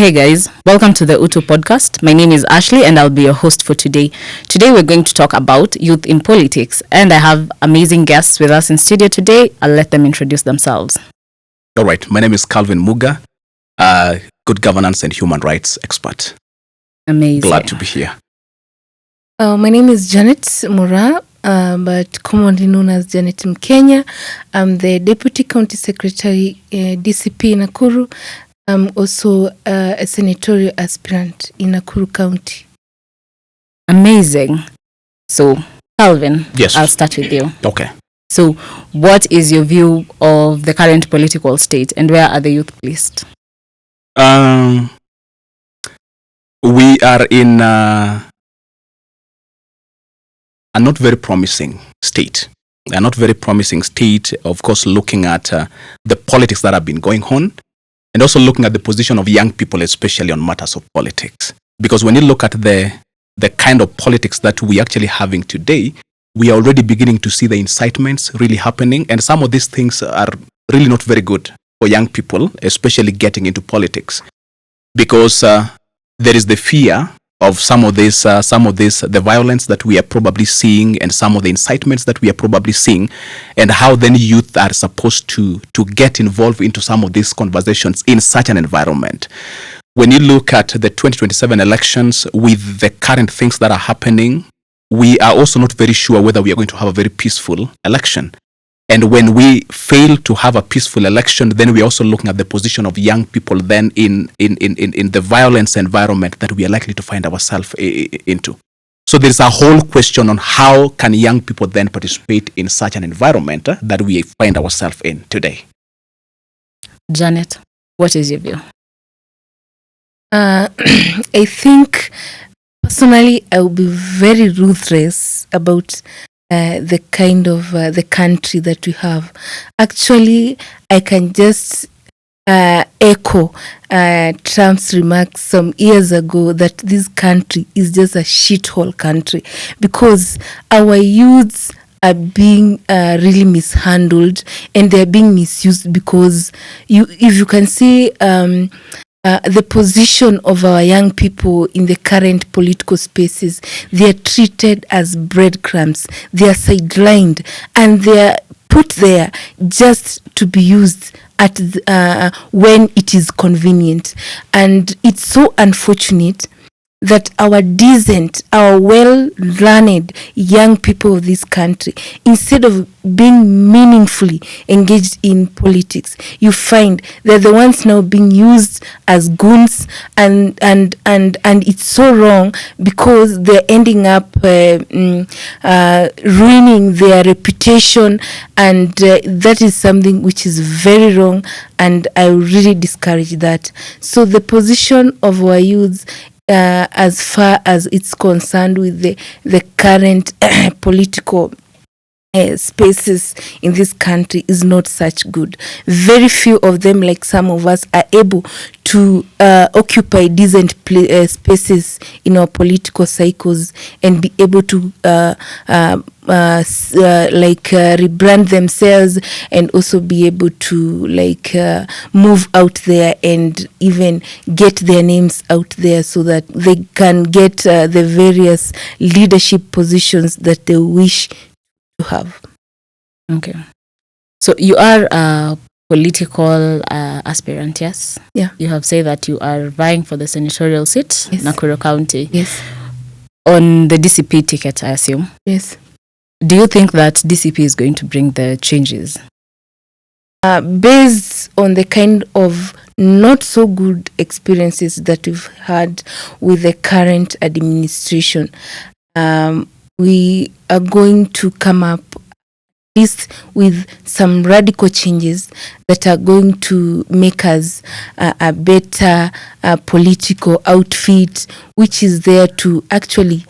Hey guys, welcome to the Utu Podcast. My name is Ashley and I'll be your host for today. Today we're going to talk about youth in politics, and I have amazing guests with us in studio today. I'll let them introduce themselves. All right, my name is Calvin Muga, good governance and human rights expert. Amazing. Glad to be here. My name is Janet Mura, but commonly known as Janet Mkenya. I'm the Deputy County Secretary, DCP in Nakuru. I'm also a senatorial aspirant in Nakuru County. Amazing. So, Calvin, Yes. I'll start with you. Okay. So, what is your view of the current political state and where are the youth placed? We are in a not very promising state. A not very promising state, of course, looking at the politics that have been going on, and also looking at the position of young people, especially on matters of politics. Because when you look at the kind of politics that we actually having today, we are already beginning to see the incitements really happening. And some of these things are really not very good for young people, especially getting into politics. Because there is the fear of some of this, the violence that we are probably seeing, and some of the incitements that we are probably seeing, and how then youth are supposed to get involved into some of these conversations in such an environment. When you look at the 2027 elections with the current things that are happening, we are also not very sure whether we are going to have a very peaceful election. And when we fail to have a peaceful election, then we are also looking at the position of young people then in the violence environment that we are likely to find ourselves into. So there's a whole question on how can young people then participate in such an environment that we find ourselves in today. Janet, what is your view? I think personally I will be very ruthless about the kind of the country that we have. Actually, I can just echo Trump's remarks some years ago that this country is just a shithole country because our youths are being really mishandled and they're being misused because if you can see the position of our young people in the current political spaces, they are treated as breadcrumbs. They are sidelined and they are put there just to be used at when it is convenient. And it's so unfortunate that our decent, our well-learned young people of this country, instead of being meaningfully engaged in politics, you find they're the ones now being used as goons, and it's so wrong because they're ending up ruining their reputation, and that is something which is very wrong, and I really discourage that. So the position of our youths, as far as it's concerned with the current political spaces in this country, is not such good. Very few of them, like some of us, are able to occupy decent spaces in our political cycles and be able to rebrand themselves and also be able to move out there and even get their names out there so that they can get the various leadership positions that they wish to have. Okay. So you are a political aspirant, yes? Yeah. You have said that you are vying for the senatorial seat, Yes. Nakuru County. Yes. On the DCP ticket, I assume. Yes. Do you think that DCP is going to bring the changes? Based on the kind of not so good experiences that we've had with the current administration, we are going to come up at least with some radical changes that are going to make us a better political outfit, which is there to actually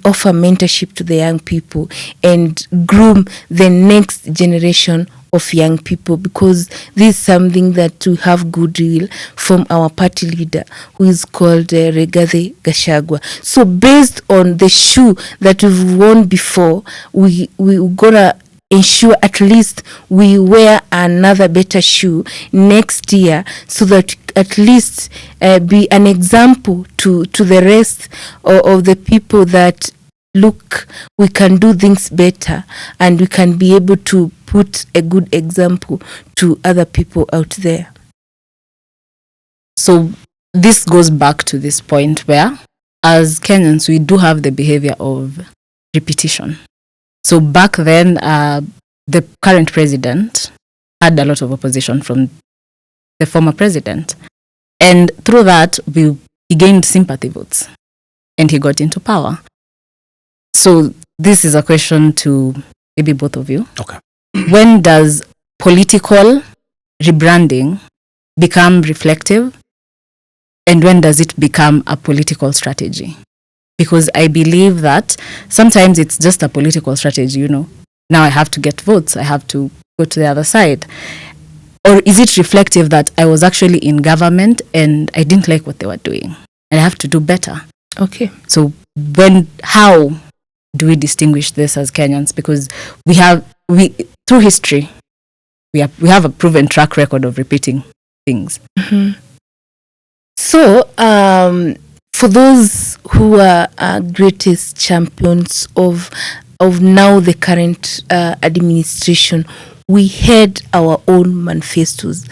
offer mentorship to the young people and groom the next generation of young people, because this is something that we have goodwill from our party leader, who is called Rigathi Gachagua. So based on the shoe that we've worn before, we're gonna ensure at least we wear another better shoe next year, so that at least be an example to the rest of the people that, look, we can do things better, and we can be able to put a good example to other people out there. So this goes back to this point where, as Kenyans, we do have the behavior of repetition. So back then, the current president had a lot of opposition from the former president. And through that, he gained sympathy votes and he got into power. So this is a question to maybe both of you. Okay. When does political rebranding become reflective, and when does it become a political strategy? Because I believe that sometimes it's just a political strategy, Now I have to get votes. I have to go to the other side. Or is it reflective that I was actually in government and I didn't like what they were doing, and I have to do better? Okay. So how do we distinguish this as Kenyans? Because through history, we have a proven track record of repeating things. Mm-hmm. So, for those who are greatest champions of now the current administration, we had our own manifestos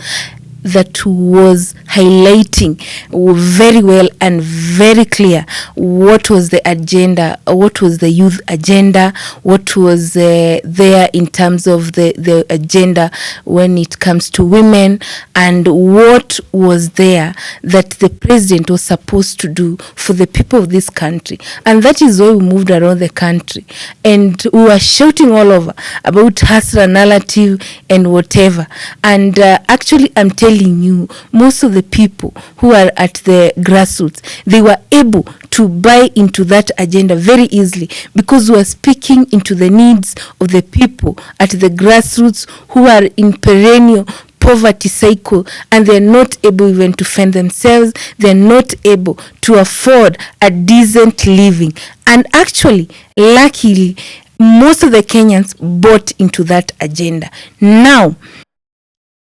that was highlighting very well and very clear what was the agenda, what was the youth agenda, what was there in terms of the agenda when it comes to women, and what was there that the president was supposed to do for the people of this country. And that is why we moved around the country and we were shouting all over about hustler narrative and whatever. And actually, I'm telling you, most of the people who are at the grassroots, they were able to buy into that agenda very easily, because we are speaking into the needs of the people at the grassroots who are in perennial poverty cycle, and they're not able even to fend themselves. They're not able to afford a decent living. And actually, luckily, most of the Kenyans bought into that agenda. Now,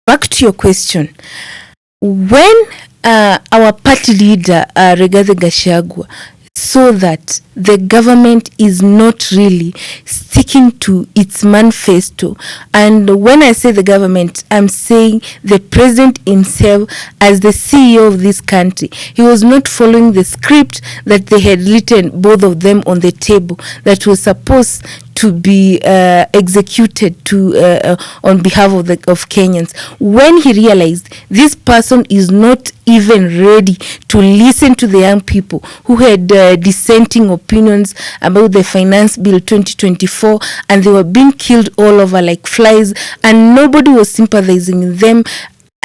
back to your question. When our party leader, Rigathi Gachagua, saw that the government is not really sticking to its manifesto, and when I say the government, I'm saying the president himself as the CEO of this country, he was not following the script that they had written, both of them on the table, that was supposed to be executed on behalf of Kenyans. When he realized this person is not even ready to listen to the young people who had dissenting opinions about the finance bill 2024, and they were being killed all over like flies, and nobody was sympathizing with them.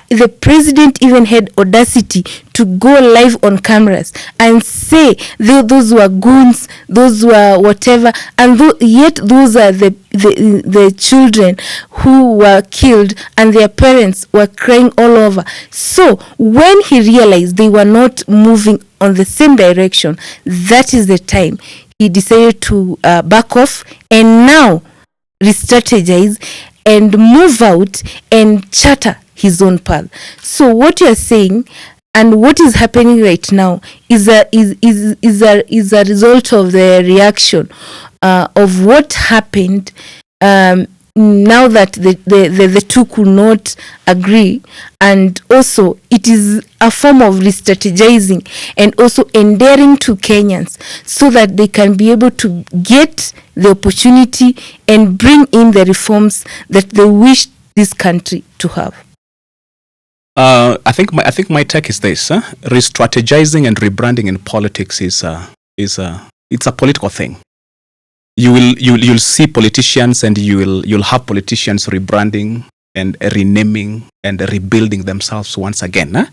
The president even had audacity to go live on cameras and say those were goons, those were whatever, and yet those are the children who were killed, and their parents were crying all over. So when he realized they were not moving on the same direction, that is the time he decided to back off and now re-strategize and move out and charter his own path. So what you're saying and what is happening right now is a result of the reaction of what happened now that the two could not agree, and also it is a form of re-strategizing and also endearing to Kenyans so that they can be able to get the opportunity and bring in the reforms that they wish this country to have. I think my take is this: re-strategizing and rebranding in politics is a political thing. You'll see politicians, and you'll have politicians rebranding and renaming and rebuilding themselves once again.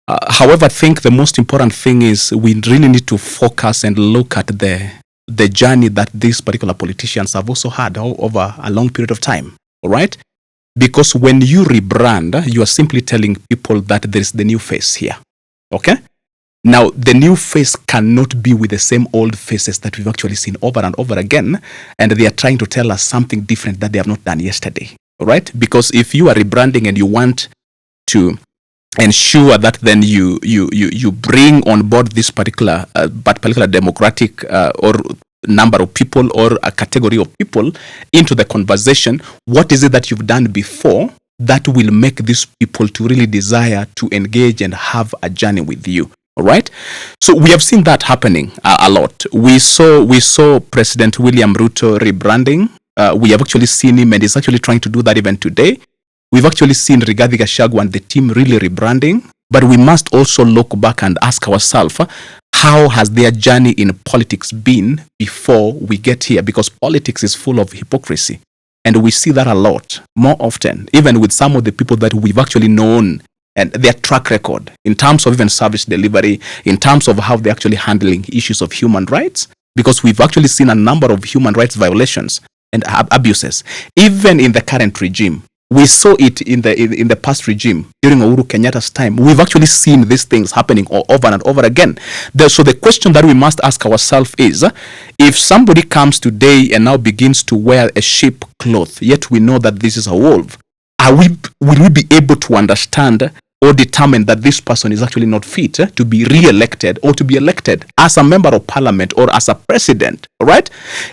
However, I think the most important thing is we really need to focus and look at the journey that these particular politicians have also had over a long period of time. All right. Because when you rebrand, you are simply telling people that there is the new face here. Okay? Now, the new face cannot be with the same old faces that we've actually seen over and over again, and they are trying to tell us something different that they have not done yesterday, all right? Because if you are rebranding and you want to ensure that then you bring on board this particular democratic or number of people or a category of people into the conversation, what is it that you've done before that will make these people to really desire to engage and have a journey with you? All right. So we have seen that happening a lot. We saw President William Ruto rebranding. We have actually seen him, and he's actually trying to do that even today. We've actually seen Rigathi Gachagua and the team really rebranding. But we must also look back and ask ourselves, how has their journey in politics been before we get here? Because politics is full of hypocrisy. And we see that a lot, more often, even with some of the people that we've actually known and their track record in terms of even service delivery, in terms of how they're actually handling issues of human rights, because we've actually seen a number of human rights violations and abuses, even in the current regime. We saw it in the past regime during Uhuru Kenyatta's time. We've actually seen these things happening over and over again. So the question that we must ask ourselves is, if somebody comes today and now begins to wear a sheep cloth, yet we know that this is a wolf, will we be able to understand or determine that this person is actually not fit to be re-elected or to be elected as a member of parliament or as a president? All right?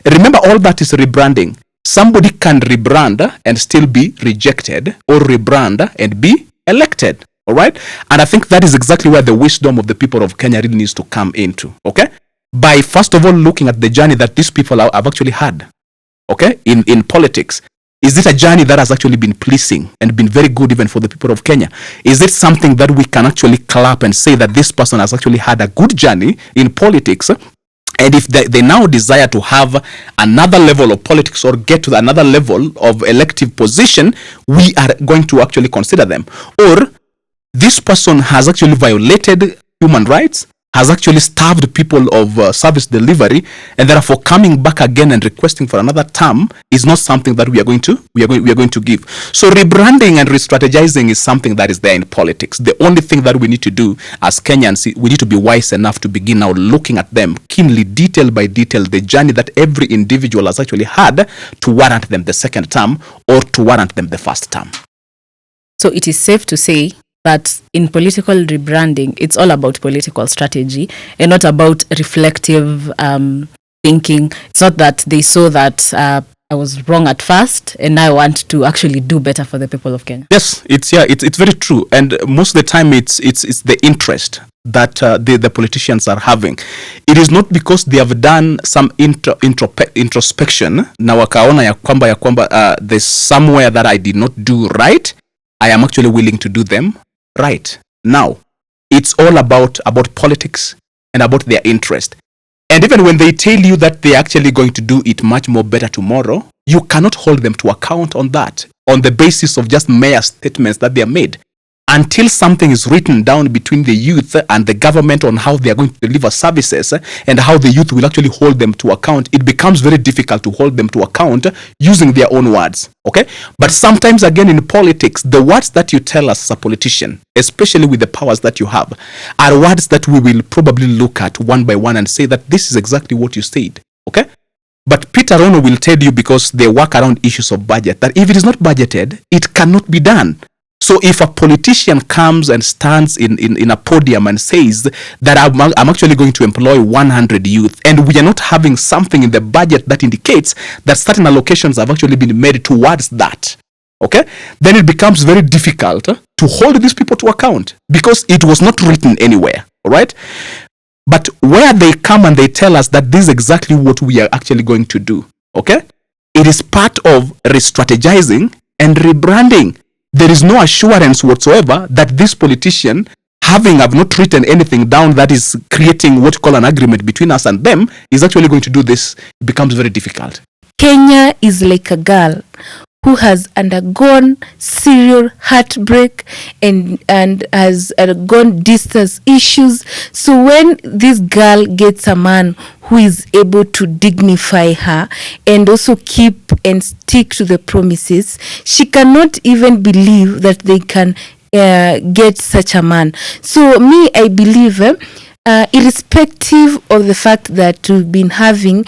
Remember, all that is rebranding. Somebody can rebrand and still be rejected, or rebrand and be elected. All right? And I think that is exactly where the wisdom of the people of Kenya really needs to come into. Okay? By first of all looking at the journey that these people have actually had. Okay? In politics. Is it a journey that has actually been pleasing and been very good even for the people of Kenya? Is it something that we can actually clap and say that this person has actually had a good journey in politics? And if they now desire to have another level of politics or get to another level of elective position, we are going to actually consider them. Or this person has actually violated human rights, has actually starved people of service delivery, and therefore coming back again and requesting for another term is not something that we are going to give. So rebranding and re-strategizing is something that is there in politics. The only thing that we need to do as Kenyans, we need to be wise enough to begin now looking at them keenly, detail by detail, the journey that every individual has actually had to warrant them the second term or to warrant them the first term. So it is safe to say that in political rebranding, it's all about political strategy and not about reflective thinking. It's not that they saw that I was wrong at first and I want to actually do better for the people of Kenya. Yes, it's very true. And most of the time it's the interest that the politicians are having. It is not because they have done some introspection na wakaona ya kwamba there's somewhere that I did not do right. I am actually willing to do them right. Now, it's all about politics and about their interest. And even when they tell you that they're actually going to do it much more better tomorrow, you cannot hold them to account on that, on the basis of just mere statements that they are made. Until something is written down between the youth and the government on how they are going to deliver services and how the youth will actually hold them to account, it becomes very difficult to hold them to account using their own words. Okay? But sometimes, again, in politics, the words that you tell us as a politician, especially with the powers that you have, are words that we will probably look at one by one and say that this is exactly what you said. Okay? But Peter Rono will tell you, because they work around issues of budget, that if it is not budgeted, it cannot be done. So if a politician comes and stands in a podium and says that I'm actually going to employ 100 youth, and we are not having something in the budget that indicates that certain allocations have actually been made towards that, okay, then it becomes very difficult to hold these people to account because it was not written anywhere, all right? But where they come and they tell us that this is exactly what we are actually going to do, okay, it is part of re-strategizing and rebranding. There is no assurance whatsoever that this politician, have not written anything down that is creating what you call an agreement between us and them, is actually going to do this. It becomes very difficult. Kenya is like a girl who has undergone serial heartbreak and has undergone distance issues. So when this girl gets a man who is able to dignify her and also keep and stick to the promises, she cannot even believe that they can get such a man. So me, I believe irrespective of the fact that we've been having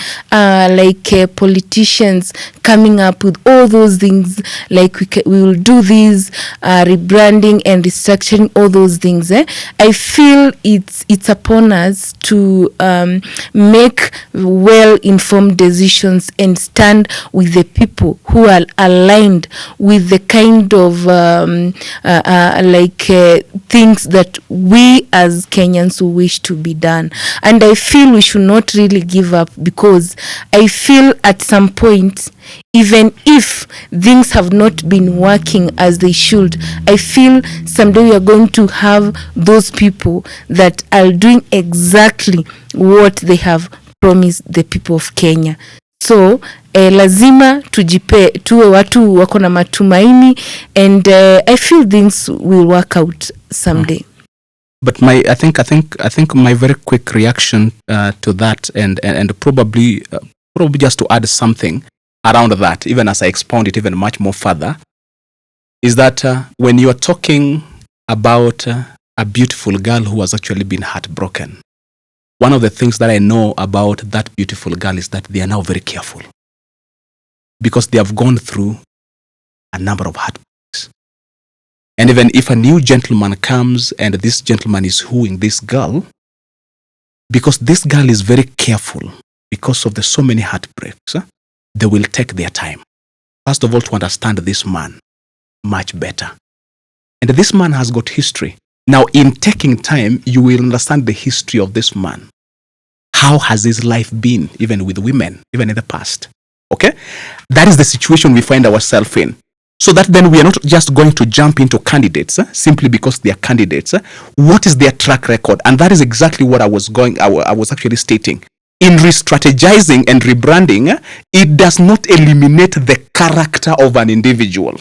politicians coming up with all those things, like we will do these rebranding and restructuring, all those things. I feel it's upon us to make well-informed decisions and stand with the people who are aligned with the kind of things that we as Kenyans wish to be done. And I feel we should not really give up, because I feel at some point, even if things have not been working as they should, I feel someday we are going to have those people that are doing exactly what they have promised the people of Kenya. So lazima tuwe watu wako na matumaini, and I feel things will work out someday. But I think my very quick reaction to that, and probably just to add something around that, even as I expound it even much more further, is that when you are talking about a beautiful girl who has actually been heartbroken, one of the things that I know about that beautiful girl is that they are now very careful, because they have gone through a number of heartbreaks. And even if a new gentleman comes and this gentleman is wooing this girl, because this girl is very careful because of the so many heartbreaks, they will take their time. First of all, to understand this man much better. And this man has got history. Now, in taking time, you will understand the history of this man. How has his life been, even with women, even in the past? Okay? That is the situation we find ourselves in. So that then we are not just going to jump into candidates simply because they are candidates. What is their track record? And that is exactly what I was actually stating. In re-strategizing and rebranding, it does not eliminate the character of an individual.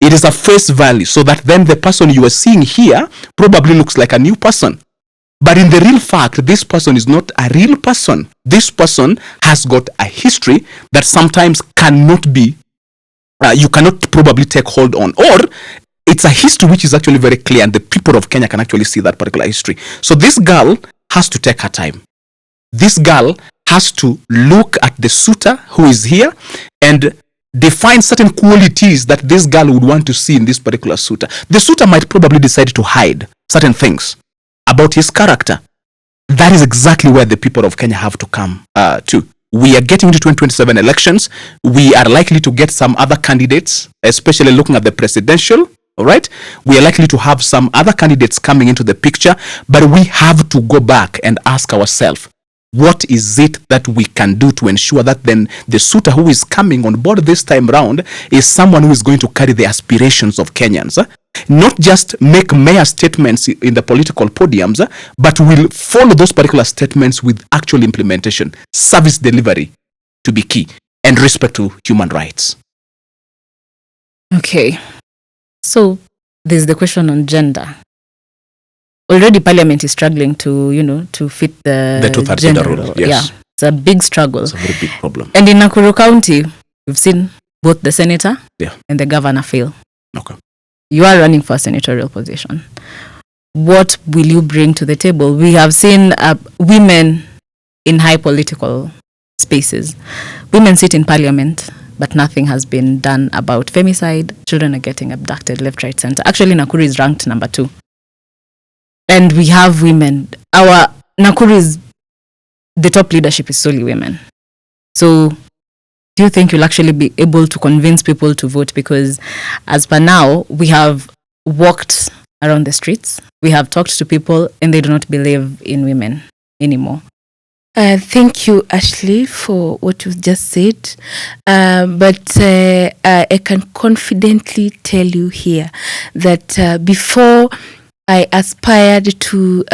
It is a face value, so that then the person you are seeing here probably looks like a new person. But in the real fact, this person is not a real person. This person has got a history that sometimes cannot be, you cannot probably take hold on. Or it's a history which is actually very clear, and the people of Kenya can actually see that particular history. So this girl has to take her time. This girl has to look at the suitor who is here and define certain qualities that this girl would want to see in this particular suitor. The suitor might probably decide to hide certain things about his character. That is exactly where the people of Kenya have to come to. We are getting to 2027 elections. We are likely to get some other candidates, especially looking at the presidential. All right, we are likely to have some other candidates coming into the picture, but we have to go back and ask ourselves, what is it that we can do to ensure that then the suitor who is coming on board this time round is someone who is going to carry the aspirations of Kenyans, not just make mere statements in the political podiums, but will follow those particular statements with actual implementation, service delivery to be key, and respect to human rights. Okay. So there's the question on gender. Already Parliament is struggling to fit the 2/3 gender rule. Yes. Yeah, it's a big struggle. It's a very big problem. And in Nakuru County, we've seen both the senator and the governor fail. Okay. You are running for a senatorial position. What will you bring to the table? We have seen women in high political spaces. Women sit in Parliament, but nothing has been done about femicide. Children are getting abducted left, right, center. Actually, Nakuru is ranked number 2. And we have women. Our Nakuru is, the top leadership is solely women. So do you think you'll actually be able to convince people to vote? Because as per now, we have walked around the streets, we have talked to people, and they do not believe in women anymore. Thank you, Ashley, for what you've just said. But I can confidently tell you here that before I aspired to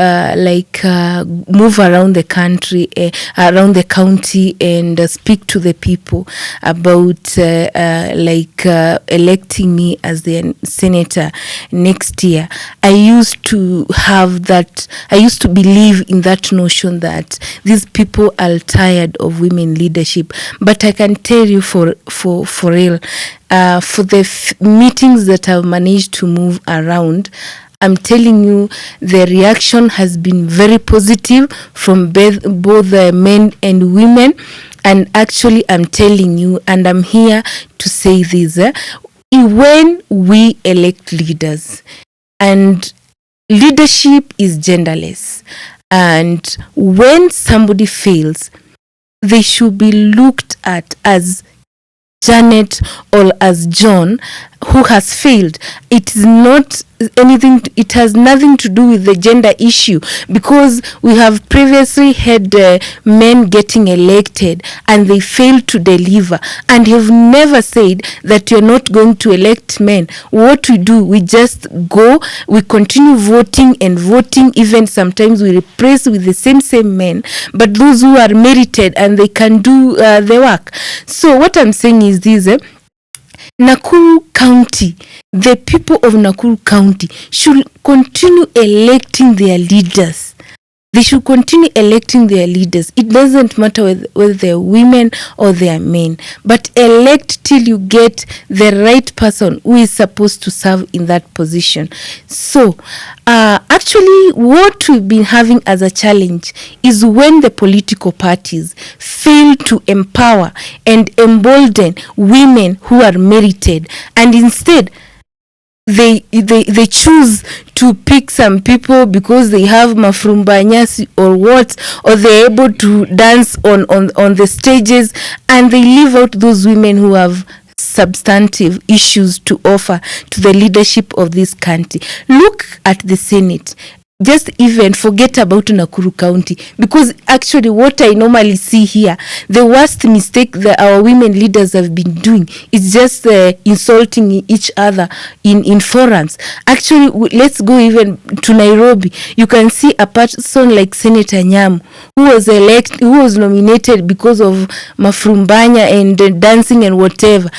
move around the country, around the county, and speak to the people about electing me as the senator next year. I used to believe in that notion that these people are tired of women leadership. But I can tell you for real, for the meetings that I've managed to move around, I'm telling you, the reaction has been very positive from both men and women. And actually, I'm telling you, and I'm here to say this, when we elect leaders, and leadership is genderless, and when somebody fails, they should be looked at as Janet or as John who has failed. It is not anything, it has nothing to do with the gender issue, because we have previously had men getting elected and they failed to deliver, and have never said that you're not going to elect men. What we do, we just go, we continue voting and voting, even sometimes we replace with the same men, but those who are merited and they can do the work. So what I'm saying is this, Nakuru County, the people of Nakuru County should continue electing their leaders. They should continue electing their leaders. It doesn't matter whether they're women or they're men, but elect till you get the right person who is supposed to serve in that position. So, actually, what we've been having as a challenge is when the political parties fail to empower and embolden women who are merited, and instead they choose to pick some people because they have mafrumbanyasi or what, or they're able to dance on the stages, and they leave out those women who have substantive issues to offer to the leadership of this country. Look at the Senate. Just even forget about Nakuru County, because actually what I normally see here, the worst mistake that our women leaders have been doing is just insulting each other in forums. Actually, let's go even to Nairobi. You can see a person like Senator Nyamu, who was nominated because of mafrumbanya and dancing and whatever.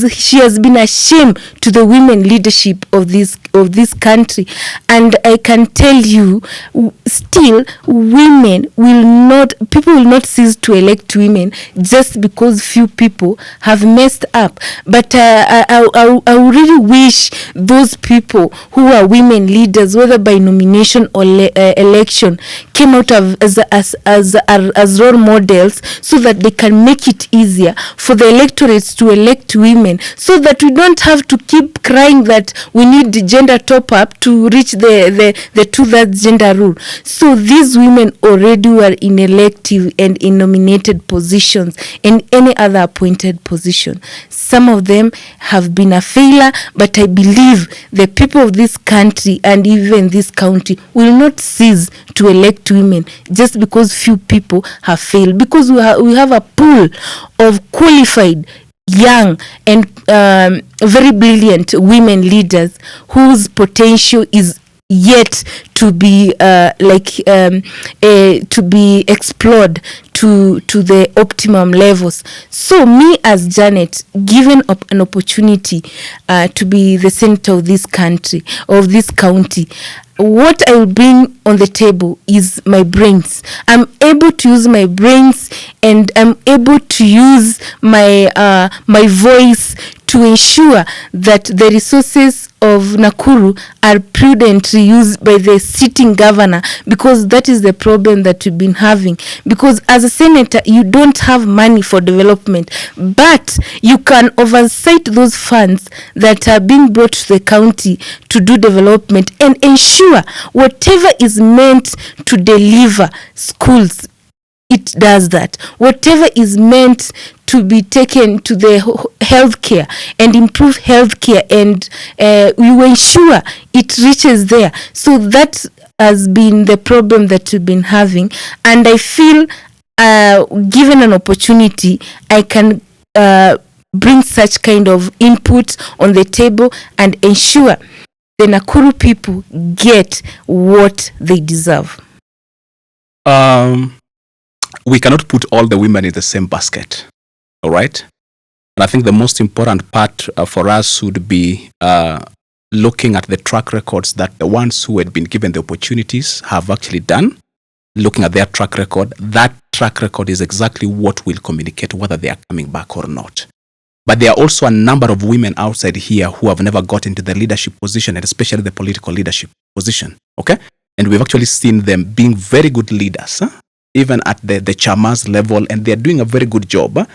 She has been a shame to the women leadership of this country, and I can tell you, still people will not cease to elect women just because few people have messed up. But I really wish those people who are women leaders, whether by nomination or election, came out as role models, so that they can make it easier for the electorates to elect women, so that we don't have to keep crying that we need the gender top up to reach the 2/3 gender rule. So these women already were in elective and in nominated positions and any other appointed position. Some of them have been a failure, but I believe the people of this country and even this county will not cease to elect women just because few people have failed, because we have a pool of qualified, young and very brilliant women leaders whose potential is yet to be to be explored to the optimum levels. So me as Janet, given an opportunity to be the senator of this country, of this county, what I will bring on the table is my brains. I'm able to use my brains, and I'm able to use my voice to ensure that the resources of Nakuru are prudently used by the sitting governor, because that is the problem that we've been having. Because as a senator, you don't have money for development, but you can oversight those funds that are being brought to the county to do development and ensure whatever is meant to deliver schools, it does that. Whatever is meant to be taken to the healthcare and improve healthcare, and you ensure it reaches there. So that has been the problem that we've been having, and I feel given an opportunity, I can bring such kind of input on the table and ensure the Nakuru people get what they deserve. We cannot put all the women in the same basket, all right? And I think the most important part for us would be looking at the track records that the ones who had been given the opportunities have actually done. Looking at their track record, that track record is exactly what will communicate whether they are coming back or not. But there are also a number of women outside here who have never got into the leadership position, and especially the political leadership position. Okay? And we've actually seen them being very good leaders, even at the chairman's level, and they're doing a very good job.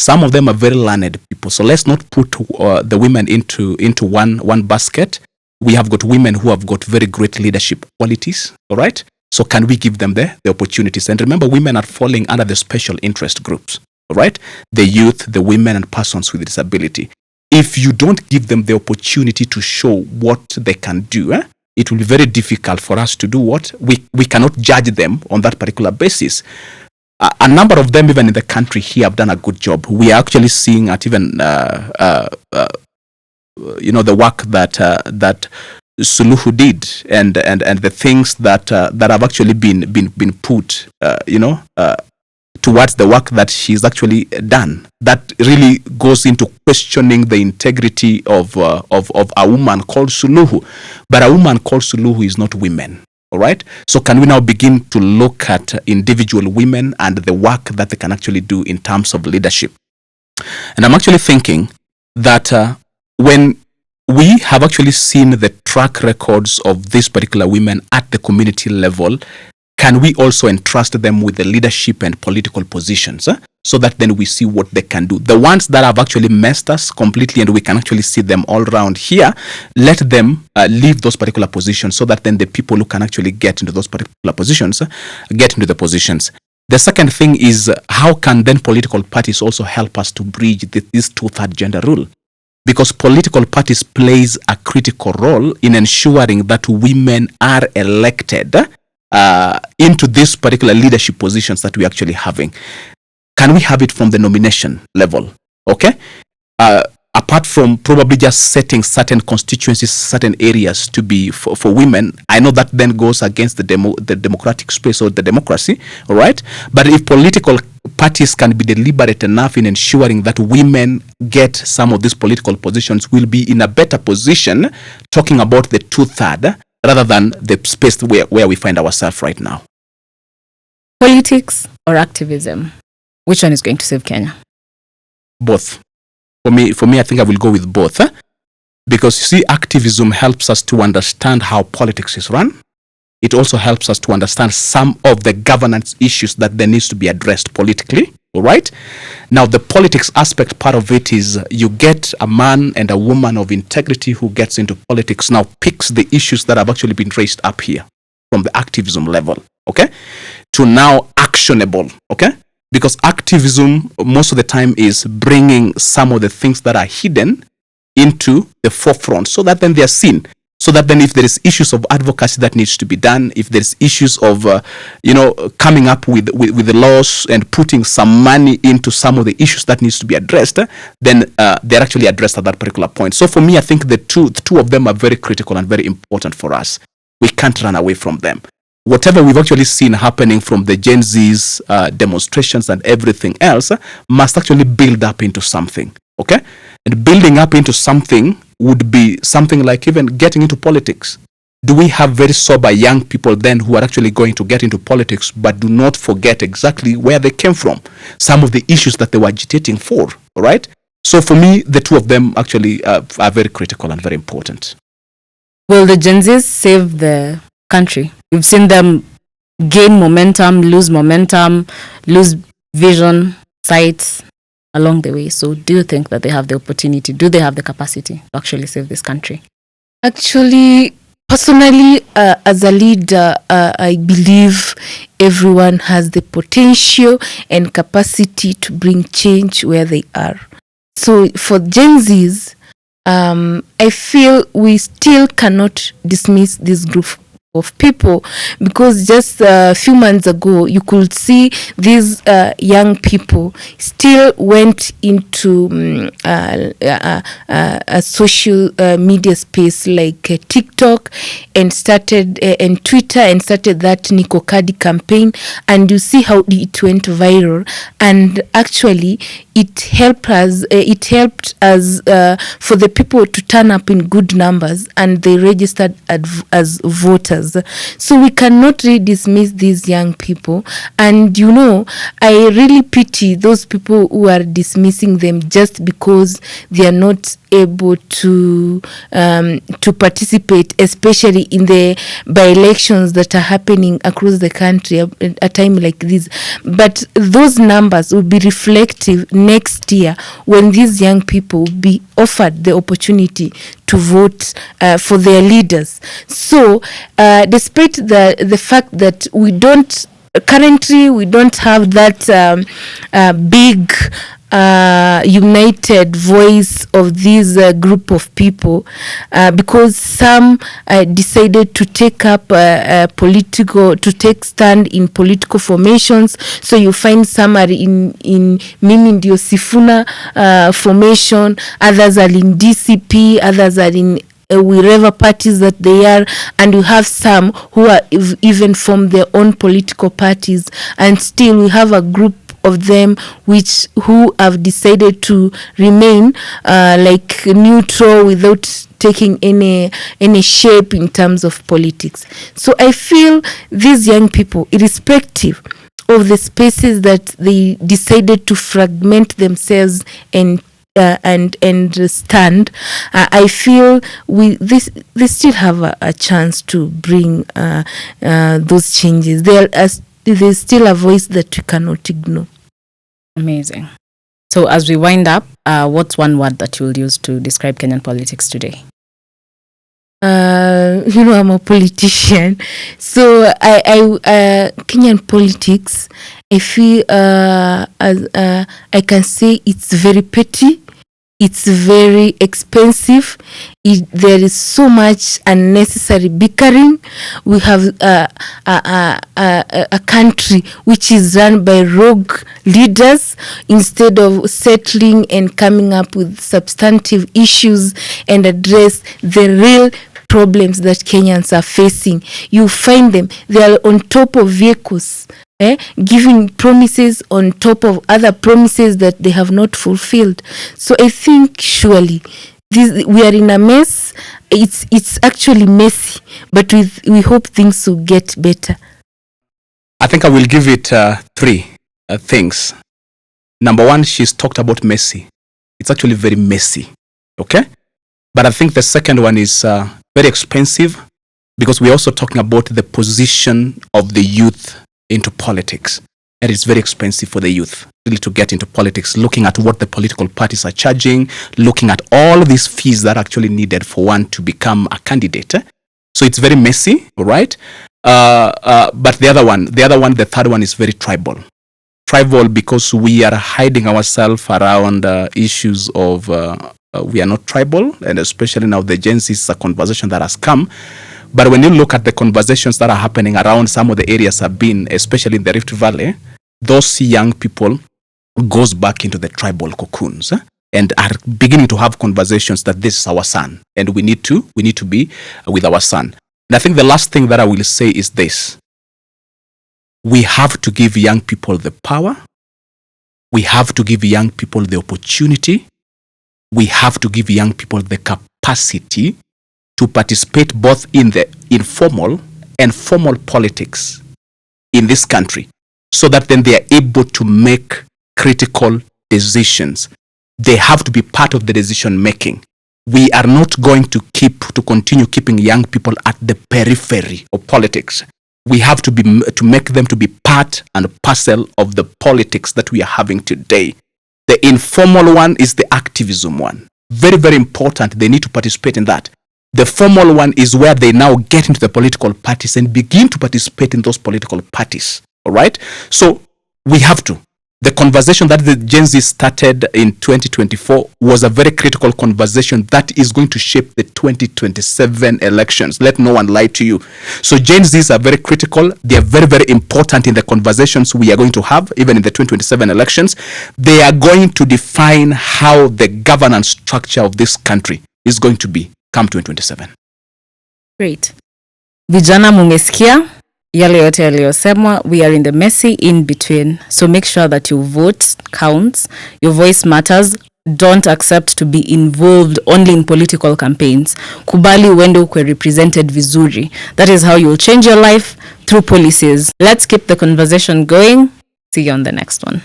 Some of them are very learned people. So let's not put the women into one basket. We have got women who have got very great leadership qualities, all right? So can we give them the opportunities? And remember, women are falling under the special interest groups, all right? The youth, the women, and persons with disability. If you don't give them the opportunity to show what they can do, it will be very difficult for us to do what? We cannot judge them on that particular basis. A number of them, even in the country here, have done a good job. We are actually seeing at even, the work that Suluhu did, and the things that have actually been put, towards the work that she's actually done. That really goes into questioning the integrity of a woman called Suluhu. But a woman called Suluhu is not women. All right. So can we now begin to look at individual women and the work that they can actually do in terms of leadership? And I'm actually thinking that when we have actually seen the track records of these particular women at the community level, can we also entrust them with the leadership and political positions, so that then we see what they can do? The ones that have actually messed us completely, and we can actually see them all around here, let them leave those particular positions, so that then the people who can actually get into those particular positions get into the positions. The second thing is, how can then political parties also help us to bridge this two-third gender rule? Because political parties plays a critical role in ensuring that women are elected into these particular leadership positions that we're actually having. Can we have it from the nomination level? Okay? Apart from probably just setting certain constituencies, certain areas to be for women, I know that then goes against the democratic space or the democracy, all right? But if political parties can be deliberate enough in ensuring that women get some of these political positions, we'll be in a better position talking about the two-third rather than the space where we find ourselves right now. Politics or activism? Which one is going to save Kenya? Both. For me, I think I will go with both. Because you see, activism helps us to understand how politics is run. It also helps us to understand some of the governance issues that there needs to be addressed politically. All right. Now, the politics aspect part of it is you get a man and a woman of integrity who gets into politics, now picks the issues that have actually been raised up here from the activism level, okay, to now actionable, okay? Because activism most of the time is bringing some of the things that are hidden into the forefront, so that then they are seen. So that then if there is issues of advocacy that needs to be done, if there's issues of, coming up with the laws and putting some money into some of the issues that needs to be addressed, then they're actually addressed at that particular point. So for me, I think the two of them are very critical and very important for us. We can't run away from them. Whatever we've actually seen happening from the Gen Z's demonstrations and everything else must actually build up into something, okay? And building up into something would be something like even getting into politics. Do we have very sober young people then who are actually going to get into politics but do not forget exactly where they came from, some of the issues that they were agitating for, all right? So for me, the two of them actually are very critical and very important. Will the Gen Zs save the country? We've seen them gain momentum, lose vision, sight along the way. So do you think that they have the opportunity, do they have the capacity to actually save this country? Actually, personally, as a leader, I believe everyone has the potential and capacity to bring change where they are. So for Gen Zs, I feel we still cannot dismiss this group of people, because just a few months ago you could see these young people still went into a social media space like TikTok and started and Twitter and started that Nico Kadi campaign, and you see how it went viral, and actually it helped us for the people to turn up in good numbers, and they registered as voters. leaders. So we cannot really dismiss these young people. And I really pity those people who are dismissing them just because they are not able to participate, especially in the by-elections that are happening across the country at a time like this. But those numbers will be reflective next year when these young people will be offered the opportunity to vote for their leaders. So despite the fact that we don't have that big united voice of this group of people, because some decided to take stand in political formations. So you find some are in Mimi Ndio Sifuna formation, others are in DCP, others are in wherever parties that they are, and we have some who are even from their own political parties, and still we have a group of them who have decided to remain like neutral without taking any shape in terms of politics. So I feel these young people, irrespective of the spaces that they decided to fragment themselves and stand, I feel they still have a chance to bring those changes. There's still a voice that we cannot ignore. Amazing. So as we wind up, what's one word that you'll use to describe Kenyan politics today? I'm a politician, so I Kenyan politics, I feel I can say it's very petty. It's very expensive. There is so much unnecessary bickering. We have a country which is run by rogue leaders instead of settling and coming up with substantive issues and address the real problems that Kenyans are facing. You find them, they are on top of vehicles, giving promises on top of other promises that they have not fulfilled. So I think surely we are in a mess. It's actually messy, but we hope things will get better. I think I will give it three things. Number one, she's talked about messy. It's actually very messy, okay? But I think the second one is very expensive, because we're also talking about the position of the youth into politics. And it's very expensive for the youth really to get into politics, looking at what the political parties are charging, looking at all these fees that are actually needed for one to become a candidate. So it's very messy, all right? But the third one is very tribal. Tribal because we are hiding ourselves around issues of we are not tribal, and especially now the Gen Z is a conversation that has come. But when you look at the conversations that are happening around some of the areas I've been, especially in the Rift Valley, those young people goes back into the tribal cocoons and are beginning to have conversations that this is our son and we need to be with our son. And I think the last thing that I will say is this: we have to give young people the power. We have to give young people the opportunity. We have to give young people the capacity to participate both in the informal and formal politics in this country, so that then they are able to make critical decisions. They have to be part of the decision making. We are not going to continue keeping young people at the periphery of politics. We have to make them to be part and parcel of the politics that we are having today. The informal one is the activism one. Very, very important. They need to participate in that. The formal one is where they now get into the political parties and begin to participate in those political parties. All right? So we have to. The conversation that the Gen Z started in 2024 was a very critical conversation that is going to shape the 2027 elections. Let no one lie to you. So Gen Zs are very critical. They are very, very important in the conversations we are going to have, even in the 2027 elections. They are going to define how the governance structure of this country is going to be come 2027. Great. Vijana mumesikia yale yote yaliyosemwa. We are in the messy in between. So make sure that your vote counts. Your voice matters. don't accept to be involved only in political campaigns. Kubali uende ukwe represented vizuri. That is how you'll change your life through policies. Let's keep the conversation going. See you on the next one.